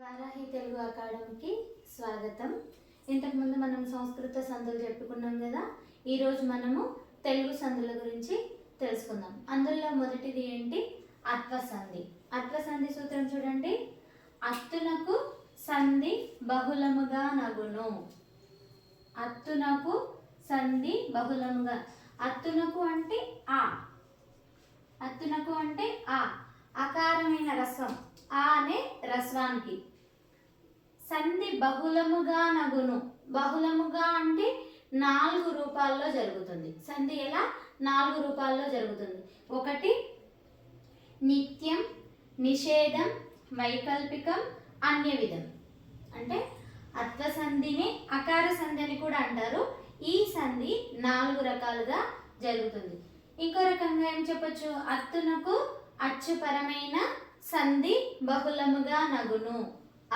వారాహి తెలుగు అకాడమీకి స్వాగతం. ఇంతకుముందు మనం సంస్కృత సందులు చెప్పుకున్నాం కదా. ఈరోజు మనము తెలుగు సందుల గురించి తెలుసుకుందాం. అందులో మొదటిది ఏంటి? అత్వసంధి. అత్వసంధి సూత్రం చూడండి. అత్తునకు సంధి బహుళముగా నగును. అత్తునకు సంధి బహుళముగా. అత్తునకు అంటే ఆ. అత్తునకు అంటే ఆ, అకారమైన రసం, ఆ అనే రస్వానికి. సంధి బహుళముగా నగును. బహుళముగా అంటే 4 రూపాల్లో జరుగుతుంది. సంధి ఎలా? 4 రూపాల్లో జరుగుతుంది. ఒకటి నిత్యం, నిషేధం, వైకల్పికం, అన్యవిధం. అంటే అత్వసంధిని అకార సంధి అని కూడా అంటారు. ఈ సంధి 4 రకాలుగా జరుగుతుంది. ఇంకో రకంగా ఏం చెప్పొచ్చు? అత్తునకు అచ్చుపరమైన సంధి బహుళముగా నగును.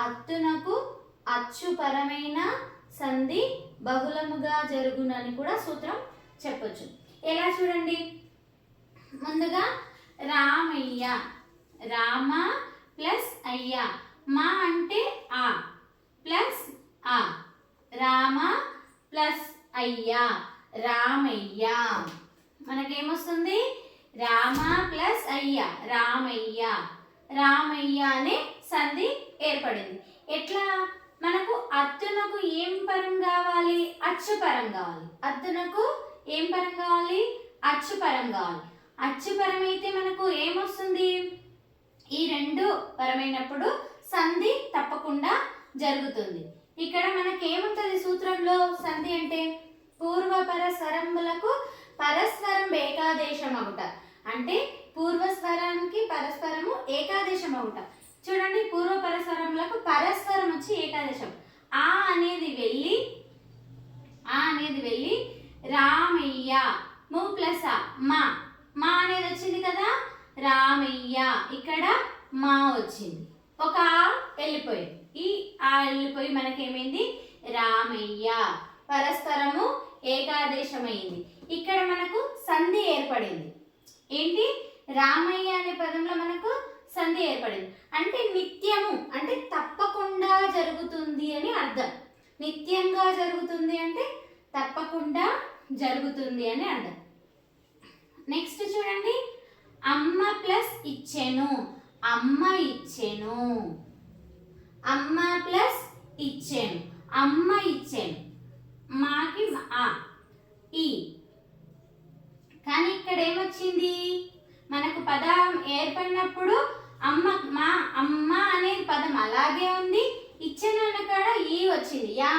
అత్తునకు అచ్చుపరమైన సంధి బహుళముగా జరుగును అని కూడా సూత్రం చెప్పొచ్చు. ఎలా చూడండి. ముందుగా రామయ్య, రామ ప్లస్ అయ్య, మా అంటే ఆ ప్లస్ ఆ, రామ ప్లస్ అయ్య, రామయ్య. మనకేమొస్తుంది? రామ ప్లస్ అయ్య, రామయ్య. రామయ్య అనే సంధి ఏర్పడింది. ఎట్లా? మనకు అత్తునకు ఏం పరం కావాలి? అచ్చు పరం కావాలి. అత్తునకు ఏం పరం కావాలి? అచ్చు పరం కావాలి. అచ్చు పరం అయితే మనకు ఏమొస్తుంది? ఈ 2 పరమైనప్పుడు సంధి తప్పకుండా జరుగుతుంది. ఇక్కడ మనకేముంటుంది సూత్రంలో? సంధి అంటే పూర్వపర స్వరములకు పరస్పరం ఏకాదేశం అవుట. అంటే పూర్వస్వరానికి పరస్పరము ఏకాదేశం అవుట. చూడండి, పూర్వపర స్వరములకు పరస్పరం వచ్చి ఏకాదేశం. ఆ అనేది వెళ్ళి రామయ్య, ము ప్లస్ ఆ, మా, మా అనేది వచ్చింది కదా, రామయ్య. ఇక్కడ మా వచ్చింది, ఒక ఆ వెళ్ళిపోయింది. ఈ ఆ వెళ్ళిపోయి మనకేమైంది? రామయ్య. పరస్పరము ఏకాదేశమైంది. ఇక్కడ మనకు సంధి ఏర్పడింది. ఏంటి? రామయ్య అనే పదంలో మనకు సంధి ఏర్పడింది. అంటే నిత్యము అంటే తప్పకుండా జరుగుతుంది అని అర్థం. నిత్యంగా జరుగుతుంది అంటే తప్పకుండా జరుగుతుంది అని అర్థం. నెక్స్ట్ చూడండి, అమ్మ ప్లస్ ఇచ్చెను, అమ్మ ఇచ్చెను. అమ్మ ప్లస్ ఇచ్చెను, అమ్మ ఇచ్చెను. మాకి ఆ, ఈ. కానీ ఇక్కడ ఏమొచ్చింది? మనకు పదం ఏర్పడినప్పుడు అమ్మ, మా, అమ్మ అనే పదం అలాగే ఉంది. ఇచ్చెను అన్న కాడ ఈ వచ్చింది, యా.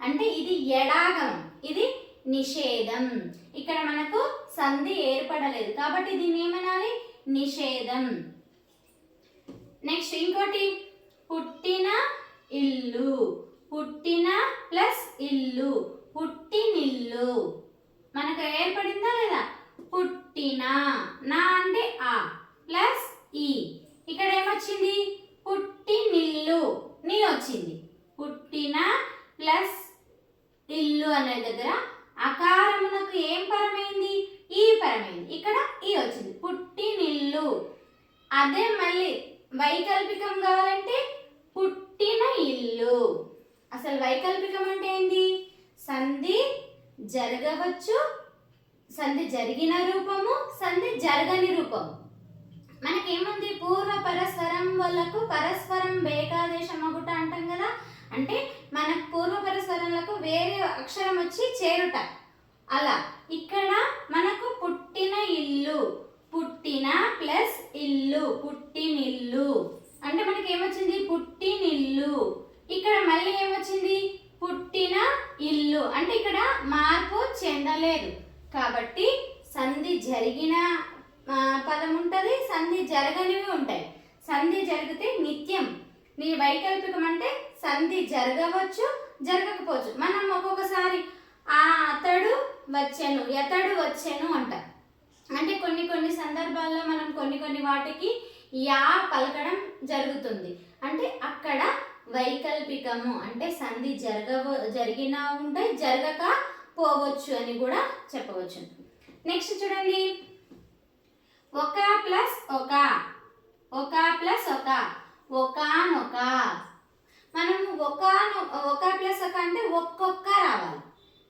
అంటే ఇది ఎడాగం, ఇది నిషేధం. ఇక్కడ మనకు సంధి ఏర్పడలేదు కాబట్టి దీన్ని ఏమనాలి? నిషేధం. నెక్స్ట్ ఇంకోటి, పుట్టిన ఇల్లు. పుట్టిన ప్లస్ ఇల్లు, పుట్టినిల్లు. మనకు ఏర్పడిందా లేదా? పుట్టిన, నా అంటే ఆ ప్లస్ ఈ. ఇక్కడ ఏమొచ్చింది? పుట్టినిల్లు, నీ వచ్చింది. పుట్టిన ప్లస్ ఇల్లు అనే దగ్గర అకారమునకు ఏం పరమైంది? ఈ పరమైంది. ఇక్కడ ఈ వచ్చింది, పుట్టినిల్లు. అదే మళ్ళీ వైకల్పికం కావాలంటే పుట్టిన ఇల్లు. అసలు వైకల్పికం అంటే ఏంది? సంధి జరగవచ్చు, సంధి జరిగిన రూపము, సంధి జరగని రూపము. మనకేముంది? పూర్వపర స్వరములకు పరస్పరం ఏకాదేశం అగుట అంటాం కదా. అంటే మన పూర్వపర స్వరములకు వేరే అక్షరం వచ్చి చేరుట. అలా ఇక్కడ మనకు పుట్టిన ఇల్లు, పుట్టిన ప్లస్ ఇల్లు, పుట్టినిల్లు. అంటే మనకి ఏమొచ్చింది? పుట్టినిల్లు. ఇక్కడ మళ్ళీ ఏమొచ్చింది? పుట్టిన ఇల్లు. అంటే ఇక్కడ మార్పు చెందలేదు కాబట్టి సంధి జరిగిన పదం ఉంటుంది, సంధి జరగనివి ఉంటాయి. సంధి జరిగితే నిత్యం. నీ వైకల్పికం అంటే సంధి జరగవచ్చు, జరగకపోవచ్చు. మనం ఒక్కొక్కసారి ఆ అతడు వచ్చెను, ఎతడు వచ్చెను అంటారు. అంటే కొన్ని సందర్భాల్లో మనం కొన్ని వాటికి యా పలకడం జరుగుతుంది. అంటే అక్కడ వైకల్పికము అంటే సంధి జరిగినా ఉంటాయి, జరగక పోవచ్చు అని కూడా చెప్పవచ్చు. నెక్స్ట్ చూడండి, ఒక ప్లస్ ఒక, ఒక ప్లస్ ఒక, ఒకానొక, మనము ఒక ప్లస్ ఒక అంటే ఒక్కొక్క రావాలి.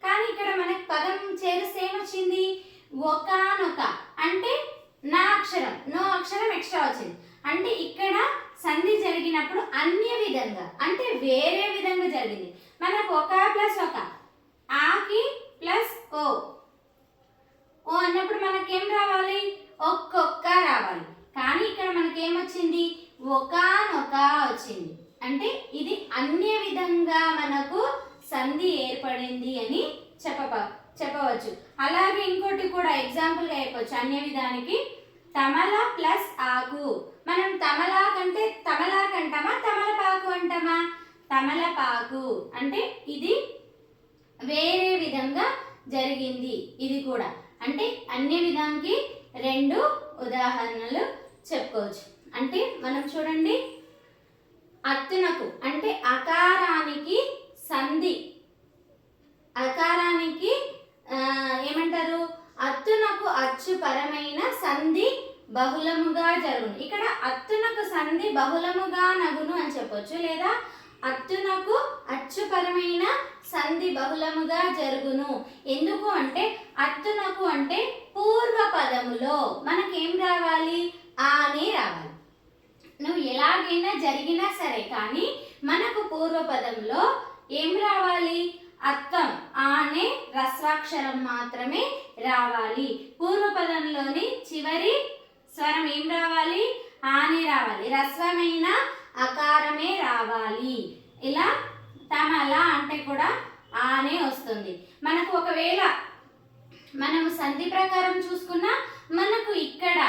కానీ ఇక్కడ మనకి పదం చేరిస్తే ఏమొచ్చింది? ఒకానొక అంటే నా అక్షరం, నో అక్షరం ఎక్స్ట్రా వచ్చింది. అంటే ఇక్కడ సంధి జరిగినప్పుడు అన్య విధంగా అంటే వేరే విధంగా జరిగింది. మనకు ఒక ప్లస్ ఒక, ఆకి ప్లస్ ఓ, ఓ అన్నప్పుడు మనకేం రావాలి? ఒక్కొక్క రావాలి. కానీ ఇక్కడ మనకేమొచ్చింది? ఒకానొక వచ్చింది. అంటే ఇది అన్య విధంగా మనకు సంధి ఏర్పడింది అని చెప్పవచ్చు. అలాగే ఇంకోటి కూడా ఎగ్జాంపుల్గా చెప్పవచ్చు అన్య విధానికి. తమల ప్లస్ ఆకు. మనం తమలాక్ అంటే తమలాక్ అంటామా, తమలపాకు అంటామా? తమలపాకు అంటే ఇది వేరే విధంగా జరిగింది. ఇది కూడా అంటే అన్య విధానికి 2 ఉదాహరణలు చెప్పుకోవచ్చు. అంటే మనం చూడండి, అత్తునకు అంటే అకారానికి సంధి, అకారానికి ఏమంటారు? అత్తునకు అచ్చుపరమైన సంధి బహుళముగా జరుగును. ఇక్కడ అత్తునకు సంధి బహుళముగా నగును అని చెప్పొచ్చు, లేదా అత్తునకు అచ్చుపరమైన సంధి బహుళముగా జరుగును. ఎందుకు అంటే అత్తునకు అంటే పూర్వ పదములో మనకేం రావాలి? ఆనే రావాలి. నువ్వు ఎలాగైనా జరిగినా సరే కానీ మనకు పూర్వపదంలో ఏం రావాలి? అత్తం, ఆనే రస్వాక్షరం మాత్రమే రావాలి. పూర్వపదంలోని చివరి స్వరం ఏం రావాలి? ఆనే రావాలి. రస్వమైన అకారమే రావాలి. ఇలా తమల అంటే కూడా ఆనే వస్తుంది. మనకు ఒకవేళ మనము సంధి ప్రకారం చూసుకున్నా మనకు ఇక్కడ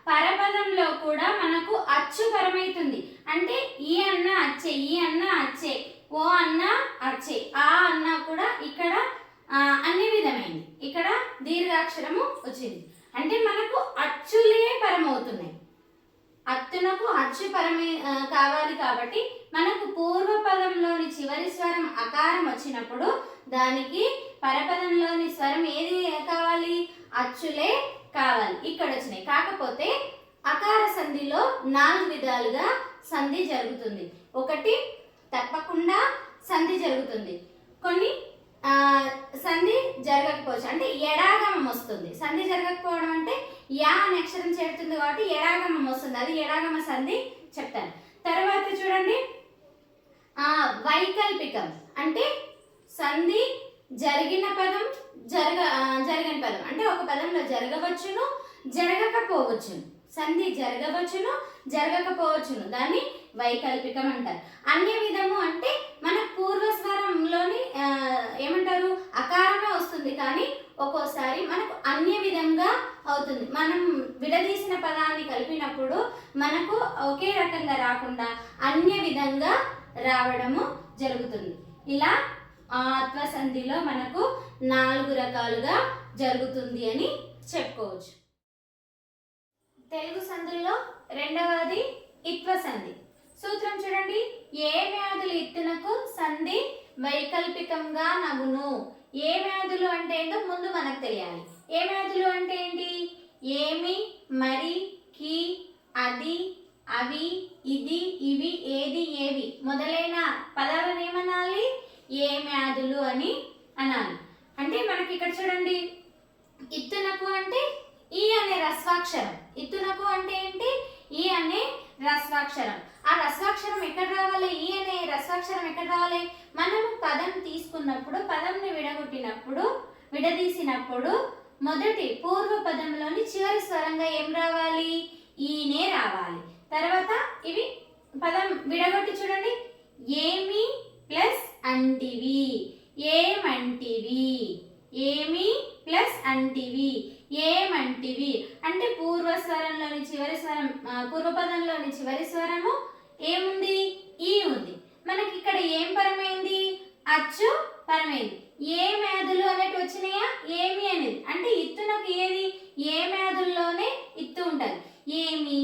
పరపదంలో కూడా మనకు అచ్చు పరమైతుంది. అంటే ఈ అన్న అచ్చే, ఈ అన్న అచ్చే, ఓ అన్న అచ్చే, ఆ అన్న కూడా ఇక్కడ అన్ని విధమైంది. ఇక్కడ దీర్ఘాక్షరము వచ్చింది. అంటే మనకు అచ్చులే పరమవుతున్నాయి. అత్తునకు అచ్చు పరమే కావాలి కాబట్టి మనకు పూర్వపదంలోని చివరి స్వరం అకారం వచ్చినప్పుడు దానికి పరపదంలోని స్వరం ఏది కావాలి? అచ్చులే కావాలి. ఇక్కడ వచ్చినాయి. కాకపోతే అకార సంధిలో 4 విధాలుగా సంధి జరుగుతుంది. ఒకటి తప్పకుండా సంధి జరుగుతుంది. కొన్ని సంధి జరగకపోవచ్చు, అంటే ఎడాగమం వస్తుంది. సంధి జరగకపోవడం అంటే యా అనే అక్షరం చేరుతుంది కాబట్టి ఎడాగమం వస్తుంది. అది ఎడాగమ సంధి చెప్తాను. తర్వాత చూడండి, వైకల్పికం అంటే సంధి జరిగిన పదం జరగని పదం. అంటే ఒక పదంలో జరగవచ్చును, జరగకపోవచ్చును. సంధి జరగవచ్చును, జరగకపోవచ్చును. దాన్ని వైకల్పికం అంటారు. అన్య విధము అంటే మన పూర్వస్వరంలోని ఏమంటారు? అకారమే వస్తుంది, కానీ ఒక్కోసారి మనకు అన్య విధంగా అవుతుంది. మనం విడదీసిన పదాన్ని కలిపినప్పుడు మనకు ఒకే రకంగా రాకుండా అన్య విధంగా రావడము జరుగుతుంది. ఇలా అత్వసంధిలో మనకు 4 రకాలుగా జరుగుతుంది అని చెప్పుకోవచ్చు. తెలుగు సంధుల్లో రెండవది ఇత్వ సంధి. సూత్రం చూడండి, ఏ వ్యాధులు ఇత్తునకు సంధి వైకల్పికంగా నగును. ఏ వ్యాధులు అంటే ఏంటో ముందు మనకు తెలియాలి. ఏ వ్యాధులు అంటే ఏంటి? ఏమి, మరి, కి, అది, అవి, ఇది, ఇవి, ఏది, ఏవి మొదలైన పదాలను ఏమనాలి? ఏ వ్యాధులు అని అనాలి. అంటే మనకి ఇక్కడ చూడండి, ఇత్తునకు అంటే ఈ అనే రస్వాక్షరం. ఇత్తునకు అంటే ఏంటి? ఈ అనే రస్వాక్షరం. ఆ రస్వాక్షరం ఎక్కడ రావాలి? ఈ అనే రస్వాక్షరం ఎక్కడ రావాలి? మనం పదం తీసుకున్నప్పుడు, పదంని విడగొట్టినప్పుడు, విడదీసినప్పుడు మొదటి పూర్వ పదంలోని చివరి స్వరంగా ఏం రావాలి? ఈనే రావాలి. తర్వాత ఇవి పదం విడగొట్టి చూడండి, ఏమి ప్లస్ అంటివి, ఏమంటివి, ఏమి ప్లస్ అంటివి, ఏమంటివి. అంటే పూర్వస్వరంలోని చివరి స్వరం, పూర్వపదంలోని చివరి స్వరము ఏముంది? ఈ ఉంది. మనకి ఇక్కడ ఏం పరమైంది? అచ్చు పరమైంది. ఏ వ్యాధులు అనేవి వచ్చినాయా? ఏమి అనేది అంటే ఇత్తునకు ఏది? ఏ వ్యాధుల్లోనే ఇత్తు ఉంటుంది. ఏమి,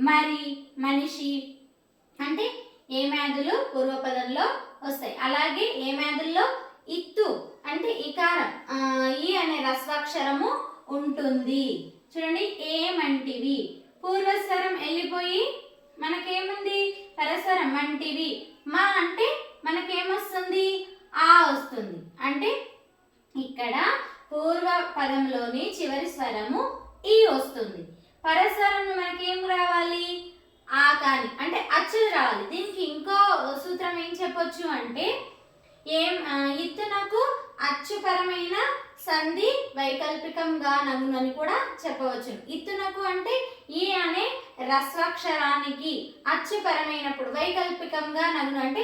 మరి, మనిషి అంటే ఏ వ్యాధులు పూర్వపదంలో వస్తాయి. అలాగే ఏ వ్యాధుల్లో ఇత్తు అంటే ఇకారం, ఈ అనే రస్వాక్షరము ఉంటుంది. చూడండి, ఏమంటివి పూర్వస్వరం వెళ్ళిపోయి మనకేముంది? పరస్వరం మంటివి. మా అంటే మనకేమొస్తుంది ఆ వస్తుంది. అంటే ఇక్కడ పూర్వ పదంలోని చివరి స్వరము ఈ వస్తుంది. పరస్వరంలో మనకేం రావాలి ఆ కానీ అంటే అచ్చులు రావాలి. దీనికి ఇంకో సూత్రం ఏం చెప్పొచ్చు అంటే ఇత్తునకు అచ్చుపరమైన సంధి వైకల్పికంగా నగును అని కూడా చెప్పవచ్చు. ఇత్తునకు అంటే ఈ అనే రస్వాక్షరానికి అచ్చుపరమైనప్పుడు వైకల్పికంగా నగును అంటే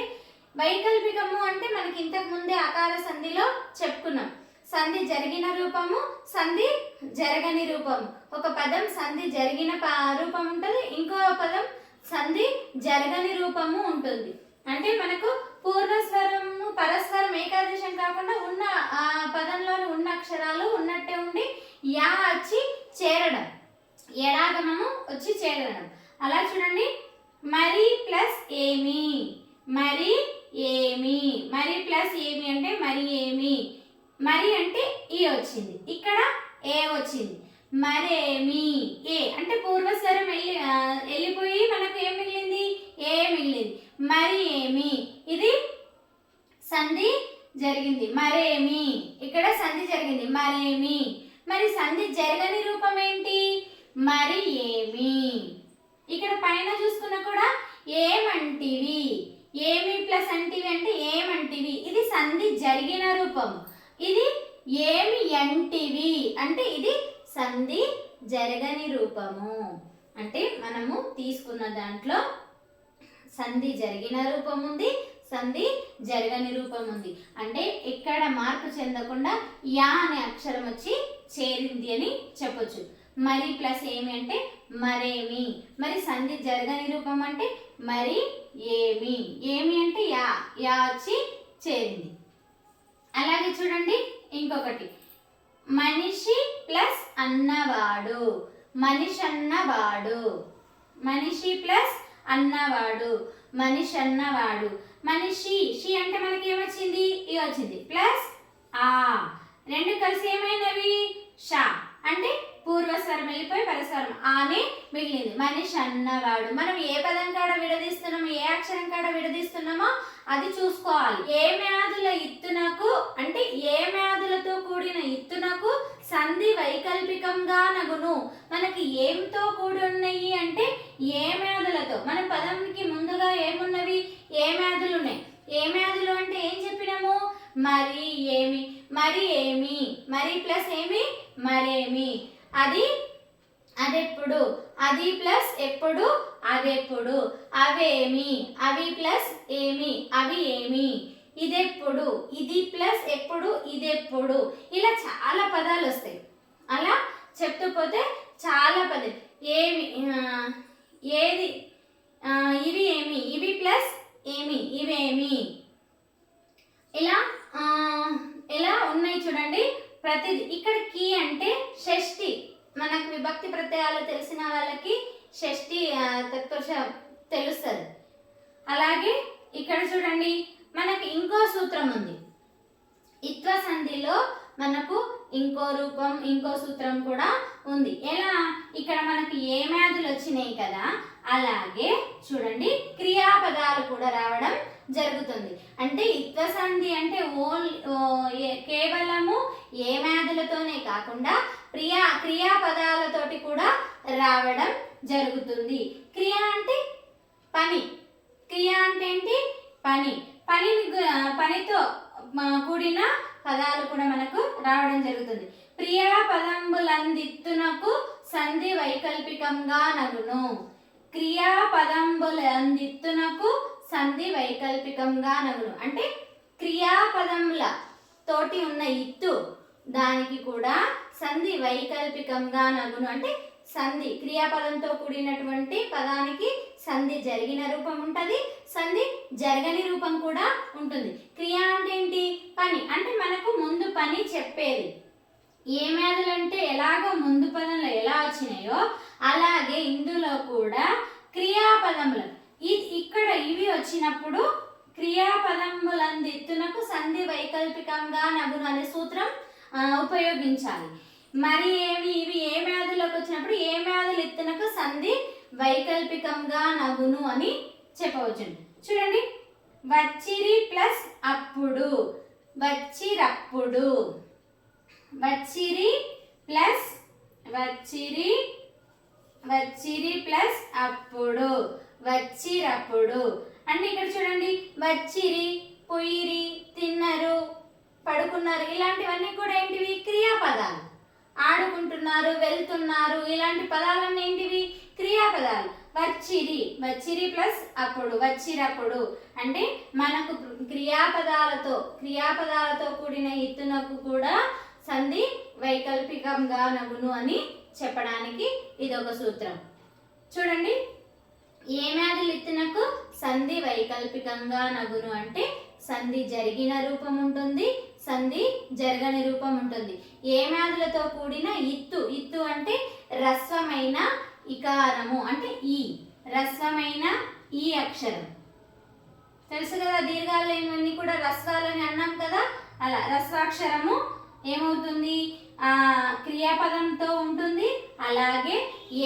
వైకల్పికము అంటే మనకి ఇంతకు ముందే అకార సంధిలో చెప్పుకున్నాం. సంధి జరిగిన రూపము, సంధి జరగని రూపము. ఒక పదం సంధి జరిగిన రూపం ఉంటుంది, ఇంకో పదం సంధి జరగని రూపము ఉంటుంది. అంటే మనకు పూర్వస్వరము పరస్వరం ఏకాదేశం కాకుండా ఉన్న పదంలోని ఉన్న అక్షరాలు ఉన్నట్టే ఉండి యా వచ్చి చేరడం, ఎడాగమము వచ్చి చేరడం. అలా చూడండి, మరి ప్లస్ ఏమి, మరి ఏమి, మరి ప్లస్ ఏమి అంటే మరి ఏమి, మరి అంటే ఈ వచ్చింది, ఇక్కడ ఏ వచ్చింది, మరేమి ఏ అంటే పూర్వస్వరం వెళ్ళిపోయి మనకు ఏం మిగిలింది ఏ మిగిలింది. మరి ఏమి ఇది సంధి జరిగింది, మరేమి ఇక్కడ సంధి జరిగింది మరేమి. మరి సంధి జరగని రూపం ఏంటి మరి ఏమి. ఇక్కడ పైన చూసుకున్నా కూడా ఏమంటివి, ఏమి ప్లస్ అంటివి అంటే ఏమంటివి, ఇది సంధి జరిగిన రూపం. ఇది ఏమి అంటివి అంటే ఇది సంధి జరగని రూపము. అంటే మనము తీసుకున్న దాంట్లో సంధి జరిగిన రూపం ఉంది, సంధి జరగని రూపం ఉంది. అంటే ఎక్కడ మార్పు చెందకుండా యా అనే అక్షరం వచ్చి చేరింది అని చెప్పొచ్చు. మరి ప్లస్ ఏమి అంటే మరేమి. మరి సంధి జరగని రూపం అంటే మరి ఏమి, ఏమి అంటే యా, యా వచ్చి చేరింది. అలాగే చూడండి ఇంకొకటి, మనిషి ప్లస్ అన్నవాడు, మనిషి అన్నవాడు, మనిషి ప్లస్ అన్నవాడు, మనిషి అన్నవాడు. మనిషి షి అంటే మనకి ఏమొచ్చింది ఈ వచ్చింది ప్లస్ ఆ, రెండు కలిసి ఏమైనవి షా అంటే పూర్వస్వరం వెళ్ళిపోయి పరస్వరం ఆనే మిగిలింది. మనిషి అన్నవాడు. మనం ఏ పదం కాడ విడదీస్తున్నామో ఏ అక్షరం కాడ విడదీస్తున్నామో అది చూసుకోవాలి. ఏ మ్యాదుల ఇత్తునకు అంటే ఏ మ్యాదులతో కూడిన ఇత్తునకు సంధి వైకల్పికంగా నగును. మనకి ఏంతో కూడి ఉన్నాయి అంటే ఏ మ్యాదులతో. మన పదంకి ముందుగా ఏమున్నవి ఏ మ్యాదులు ఉన్నాయి. ఏ మ్యాదులు అంటే ఏం చెప్పినాము మరి ఏమి, మరి ఏమి, మరి ప్లస్ ఏమి మరేమి. అది అదెప్పుడు, అది ప్లస్ ఎప్పుడు అదెప్పుడు. అవేమి, అవి ప్లస్ ఏమి అవి ఏమి. ఇదెప్పుడు, ఇది ప్లస్ ఎప్పుడు ఇదెప్పుడు. ఇలా చాలా పదాలు వస్తాయి. అలా చెప్తూ పోతే చాలా పదాలు. ఏమి ఏది ఇవి ఏమి, ఇవి ప్లస్ ఏమి ఇవేమి. ఇలా ఇలా ఉన్నాయి చూడండి ప్రతిది. ఇక్కడ కీ అంటే షష్ఠి. మనకు విభక్తి ప్రత్యయాలు తెలిసిన వాళ్ళకి షష్ఠి తత్పురుష తెలుస్తుంది. అలాగే ఇక్కడ చూడండి మనకి ఇంకో సూత్రం ఉంది. ఇత్వ సంధిలో మనకు ఇంకో రూపం ఇంకో సూత్రం కూడా ఉంది. ఎలా ఇక్కడ మనకి ఏ మ్యాదులు వచ్చినాయి కదా, అలాగే చూడండి క్రియాపదాలు కూడా రావడం జరుగుతుంది. అంటే ఇత్వ సంధి అంటే కేవలము ఏ మ్యాదులతోనే కాకుండా క్రియాపదాలతోటి కూడా రావడం జరుగుతుంది. క్రియ అంటే పని, క్రియ అంటే ఏంటి పని, పనితో కూడిన పదాలు కూడా మనకు రావడం జరుగుతుంది. ప్రియా పదంబులందిత్తునకు సంధి వైకల్పికంగా నగును. క్రియా పదంబులందిత్తునకు సంధి వైకల్పికంగా నగును అంటే క్రియాపదముల తోటి ఉన్న ఇత్తు దానికి కూడా సంధి వైకల్పికంగా నగును. అంటే సంధి క్రియాపదంతో కూడినటువంటి పదానికి సంధి జరిగిన రూపం ఉంటుంది, సంధి జరగని రూపం కూడా ఉంటుంది. క్రియ అంటే ఏంటి పని, అంటే మనకు ముందు పని చెప్పేది. ఏ మ్యాదులంటే ఎలాగో ముందు పదంలో ఎలా వచ్చినాయో అలాగే ఇందులో కూడా క్రియాపదములు ఇక్కడ ఇవి వచ్చినప్పుడు క్రియాపదములందిత్తునకు సంధి వైకల్పికంగా నగును అనే సూత్రం ఉపయోగించాలి. మరి ఏవి ఇవి ఏ మ్యాదులోకి వచ్చినప్పుడు ఏ మ్యాదులు ఎత్తునకు సంధి వైకల్పికంగా నగును అని చెప్పవచ్చు. చూడండి వచ్చిరి ప్లస్ అప్పుడు, వచ్చిరప్పుడు, వచ్చిరి ప్లస్ వచ్చిరి, వచ్చిరి ప్లస్ అప్పుడు, వచ్చిరప్పుడు. అంటే ఇక్కడ చూడండి, వచ్చిరి, పోయిరి, తిన్నారు, పడుకున్నారు, ఇలాంటివన్నీ కూడా ఏంటివి? క్రియాపదాలు. ఆడుకుంటున్నారు, వెళ్తున్నారు, ఇలాంటి పదాలన్నీ ఏంటివి? క్రియాపదాలు. వచ్చిరి, వచ్చిరి ప్లస్ అప్పుడు, వచ్చిరప్పుడు. అంటే మనకు క్రియాపదాలతో కూడిన ఇత్తునకు కూడా సంధి వైకల్పికంగా నగును అని చెప్పడానికి ఇదొక సూత్రం. చూడండి, ఏమాదులు ఇత్తునకు సంధి వైకల్పికంగా నగును అంటే సంధి జరిగిన రూపం ఉంటుంది, సంధి జరగని రూపం ఉంటుంది. ఏమాదులతో కూడిన ఇత్తు అంటే రస్వమైన ఇకారము, అంటే ఈ రస్వమైన ఈ అక్షరం. తెలుసు కదా, దీర్ఘాలు లేనివన్నీ కూడా రస్వాలని అన్నాం కదా. అలా రస్వాక్షరము ఏమవుతుంది? క్రియాపదంతో ఉంటుంది, అలాగే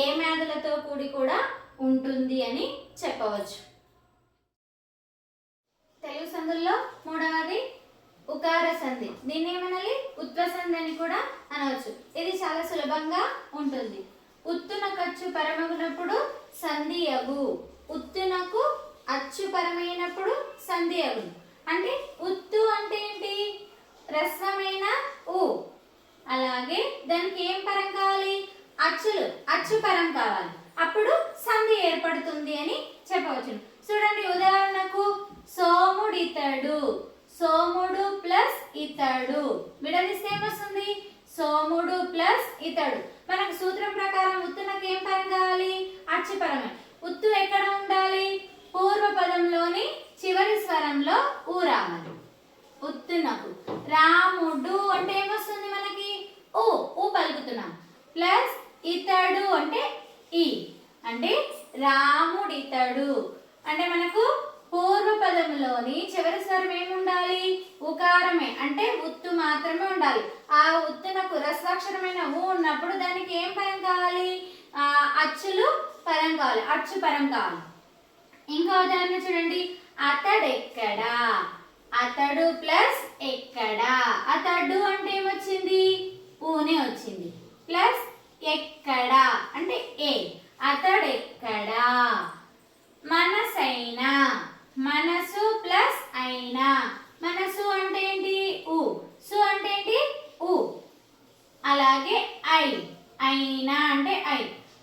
ఏమాదులతో కూడి కూడా ఉంటుంది అని చెప్పవచ్చు. తెలుగు సంధుల్లో మూడవది ఉకార సంధి. దీన్ని ఏమనాలి? ఉత్వ సంధి అని కూడా అనవచ్చు. ఇది చాలా సులభంగా ఉంటుంది. ఉత్తునకు అచ్చు పరమగునప్పుడు సంధి అగు, ఉత్తునకు అచ్చు పరమైనప్పుడు సంధి అగును. అంటే ఉత్తు అంటే ఏంటి? రస్వమైన ఉ. అలాగే దానికి ఏం పరం కావాలి? అచ్చు పరం కావాలి, అప్పుడు సంధి ఏర్పడుతుంది అని చెప్పవచ్చు. చూడండి, ఉదాహరణకు సోముడితడు, సోముడు ప్లస్ ఇతడు, విడదీస్తే ఏమొస్తుంది? సోముడు ప్లస్ ఇతడు. మనకు సూత్రం ప్రకారం ఉత్తునకు ఏం పరం కావాలి? అచ్చు పరమే. ఉత్తు ఎక్కడ ఉండాలి? పూర్వ పదంలోని చివరి స్వరంలో ఊ రావాలి. ఉత్తునకు రాముడు అంటే ఏమొస్తుంది మనకి? ఊ పలుకుతున్నాం. ప్లస్ ఇతడు అంటే ఈ, అంటే రాముడితడు. అంటే మనకు పూర్వ పదంలోని చివరి స్వరం ఏముండాలి? ఉకారమే, అంటే ఉత్తు మాత్రమే ఉండాలి. ఆ ఉత్తునకు రస్వాక్షరమైన ఊ ఉన్నప్పుడు దానికి ఏం పరం కావాలి? అచ్చు పరం కావాలి. ఇంకో ఉదాహరణ చూడండి, అతడెక్కడా, అతడు ప్లస్ ఎక్కడా. అతడు అంటే ఏమొచ్చింది? ఊనే వచ్చింది. ప్లస్ ఎక్కడా అంటే ఏ, అతడెక్కడా. మనసైనా, మనసు ప్లస్ అయినా, మనసు అంటే ఏంటి? ఊ. సు అంటే ఏంటి? ఊ. అలాగే అయినా అంటే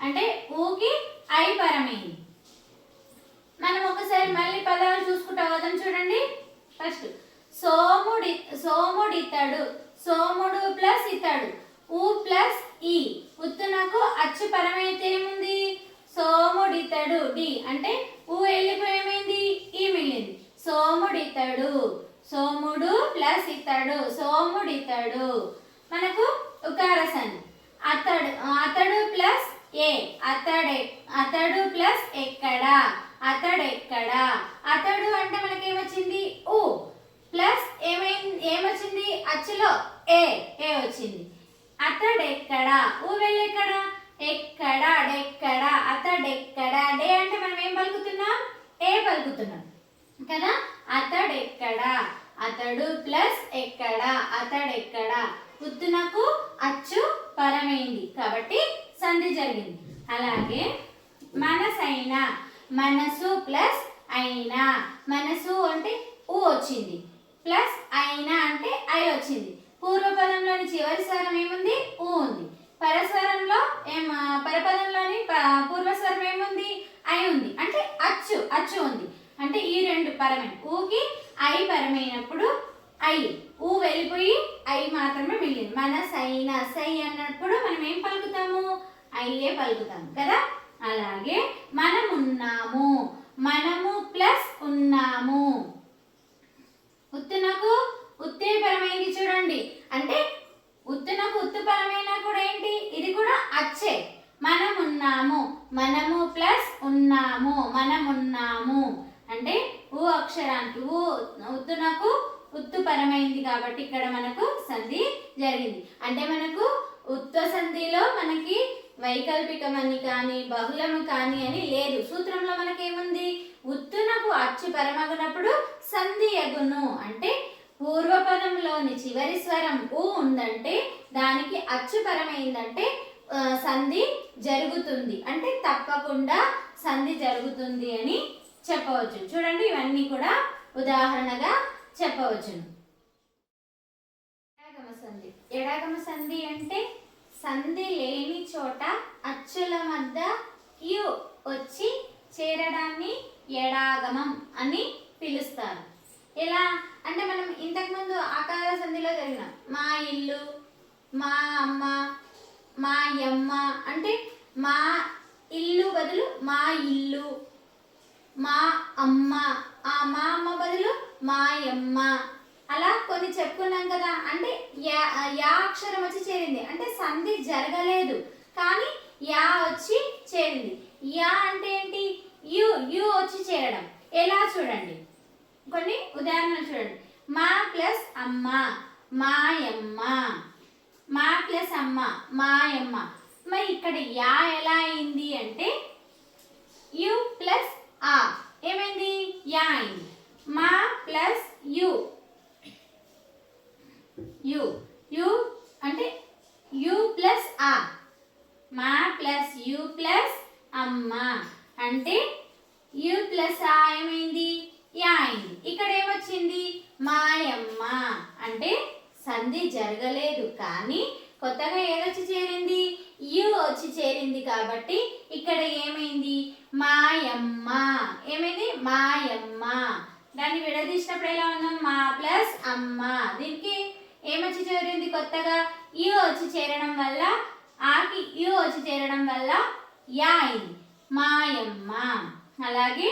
అంటే ఊకి ఐ పరమైంది. మనం ఒకసారి మళ్ళీ పదాలు చూసుకుంటాం కదా. చూడండి, ఫస్ట్ సోముడితడు, సోముడు ప్లస్ ఇతడు, ఊ ప్లస్ ఈ. ఉత్తునకు అచ్చు పరమైతే ఏముంది? సోముడితడు, డి అంటే ఊ వెళ్ళిపోయి ఏమైంది? ఈ మిగిలింది. సోముడితడు, సోముడు ప్లస్ ఇతడు, సోముడితడు. మనకు ఉకార సంధి. అతడు ప్లస్ ఏ, అతడు ప్లస్ ఎక్కడా, అతడెక్కడా. అతడు అంటే మనకి ఏమొచ్చింది? ఊ. ప్లస్ ఏమొచ్చింది? అచ్చులో ఏ వచ్చింది. అతడెక్కడా, ఊ వెళ్ళెక్కడా? ఎక్కడా, డెక్కడా, అతడెక్కడా. డే అంటే మనం ఏం పలుకుతున్నాం? ఏ పలుకుతున్నాం కదా. అతడెక్కడా, అతడు ప్లస్ ఎక్కడా, అతడెక్కడా. ఉత్తునకు అచ్చు పరమైంది కాబట్టి సంధి జరిగింది. అలాగే మనసైనా, మనసు ప్లస్ అయినా, మనసు అంటే ఊ వచ్చింది, ప్లస్ అయినా అంటే ఐ వచ్చింది. పూర్వపదంలోని చివరి స్వరం ఏముంది? ఊ ఉంది. పరపదంలోని పూర్వస్వరం ఏముంది? ఐ ఉంది. అంటే అచ్చు ఉంది. అంటే ఈ రెండు పరమైన. ఊకి ఐ పరమైనప్పుడు ఊ వెళ్ళిపోయి ఐ మాత్రమే మిగిలింది. మనసైన సై అన్నప్పుడు మనం ఏం పలుకుతాము? ఐఏ పలుకుతాము కదా. అలాగే మనమున్నాము, మనము ప్లస్ ఉన్నాము. ఉత్తునకు ఉత్తే పరమైంది. చూడండి, అంటే ఉత్తునకు ఉత్తు పరమైన కూడా ఏంటి? ఇది కూడా అచ్చే. మనమున్నాము, మనము ప్లస్ ఉన్నాము, మనమున్నాము. అంటే ఊ అక్షరానికి ఉత్తునకు ఉత్తు పరమైంది కాబట్టి ఇక్కడ మనకు సంధి జరిగింది. అంటే మనకు ఉత్వ సంధిలో మనకి వైకల్పికమని కానీ బహుళము కానీ అని లేదు. సూత్రంలో మనకేముంది? ఉత్తునకు అచ్చు పరమగునప్పుడు సంధి యగును. అంటే పూర్వపదంలోని చివరి స్వరం ఊ ఉందంటే దానికి అచ్చు పరమైందంటే సంధి జరుగుతుంది, అంటే తప్పకుండా సంధి జరుగుతుంది అని చెప్పవచ్చు. చూడండి, ఇవన్నీ కూడా ఉదాహరణగా చెప్పవచ్చును. ఎడాగమ సంధి. ఎడాగమ సంధి అంటే సంధి లేని చోట అచ్చుల మధ్య యు వచ్చి చేరడాన్ని ఎడాగమం అని పిలుస్తారు. ఎలా అంటే మనం ఇంతకుముందు ఆకార సంధిలో జరిగిన మా ఇల్లు, మా అమ్మ, మా యమ్మ అంటే మా ఇల్లు బదులు మా ఇల్లు, మా అమ్మ, మా అమ్మ బదులు మా యమ్మ, అలా కొన్ని చెప్పుకున్నాం కదా. అంటే యా అక్షరం వచ్చి చేరింది అంటే సంధి జరగలేదు కానీ యా వచ్చి చేరింది. యా అంటే ఏంటి? యు వచ్చి చేరడం. ఎలా చూడండి, కొన్ని ఉదాహరణలు చూడండి. మా ప్లస్ అమ్మ మాయమ్మ, మా ప్లస్ అమ్మ మాయమ్మ. మరి ఇక్కడ యా ఎలా అయింది అంటే యు ప్లస్ ఆ ఏమైంది? యా అయింది. మా ప్లస్ యు, యు యు అంటే యు ప్లస్ ఆ, మా ప్లస్ యు ప్లస్ అమ్మ అంటే యు ప్లస్ ఆ ఏమైంది? యా అయింది. ఇక్కడ ఏమొచ్చింది? మాయమ్మ అంటే సంధి జరగలేదు కానీ కొత్తగా ఏదొచ్చి చేరింది? యు వచ్చి చేరింది కాబట్టి ఇక్కడ ఏమైంది? మాయమ్మ. ఏమైంది? మాయమ్మ. దాన్ని విడదీసినప్పుడు ఎలా ఉన్నాం? మా ప్లస్ అమ్మ. దీనికి ఏమొచ్చి చేరింది? కొత్తగా యు వచ్చి చేరడం వల్ల, ఆకి యు వచ్చి చేరడం వల్ల యా అయింది. మాయమ్మ. అలాగే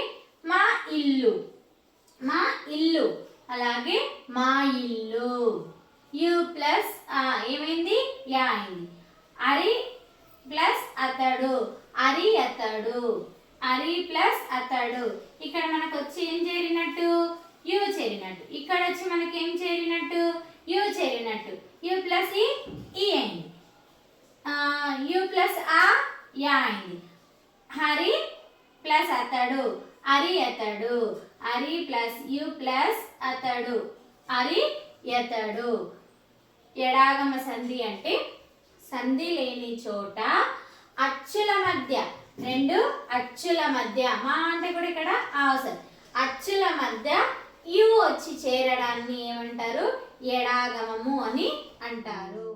మా ఇల్లు, మా ఇల్లు. అలాగే మా ఇల్లు. యు ప్లస్ ఏమైంది? యా అయింది. అరి ప్లస్ అతడు, అరి అతడు. అరి ప్లస్ అతడు. ఇక్కడ మనకు వచ్చి ఏం చేరినట్టు? యు చేరినట్టు. ఇక్కడ వచ్చి మనకి ఏం చేరినట్టు? యు చేరినట్టు. యు ప్లస్ ఈ అయింది. యు ప్లస్ ఆ యా అయింది. హరి ప్లస్ అతడు, అరి అతడు. అరి ప్లస్ యు ప్లస్ అతడు, అరి ఎతడు. ఎడాగమ సంధి అంటే సంధి లేని చోట అచ్చుల మధ్య, రెండు అచ్చుల మధ్య, మా అంటే కూడా ఇక్కడ అవసరం, అచ్చుల మధ్య యు వచ్చి చేరడాన్ని ఏమంటారు? ఎడాగమము అని అంటారు.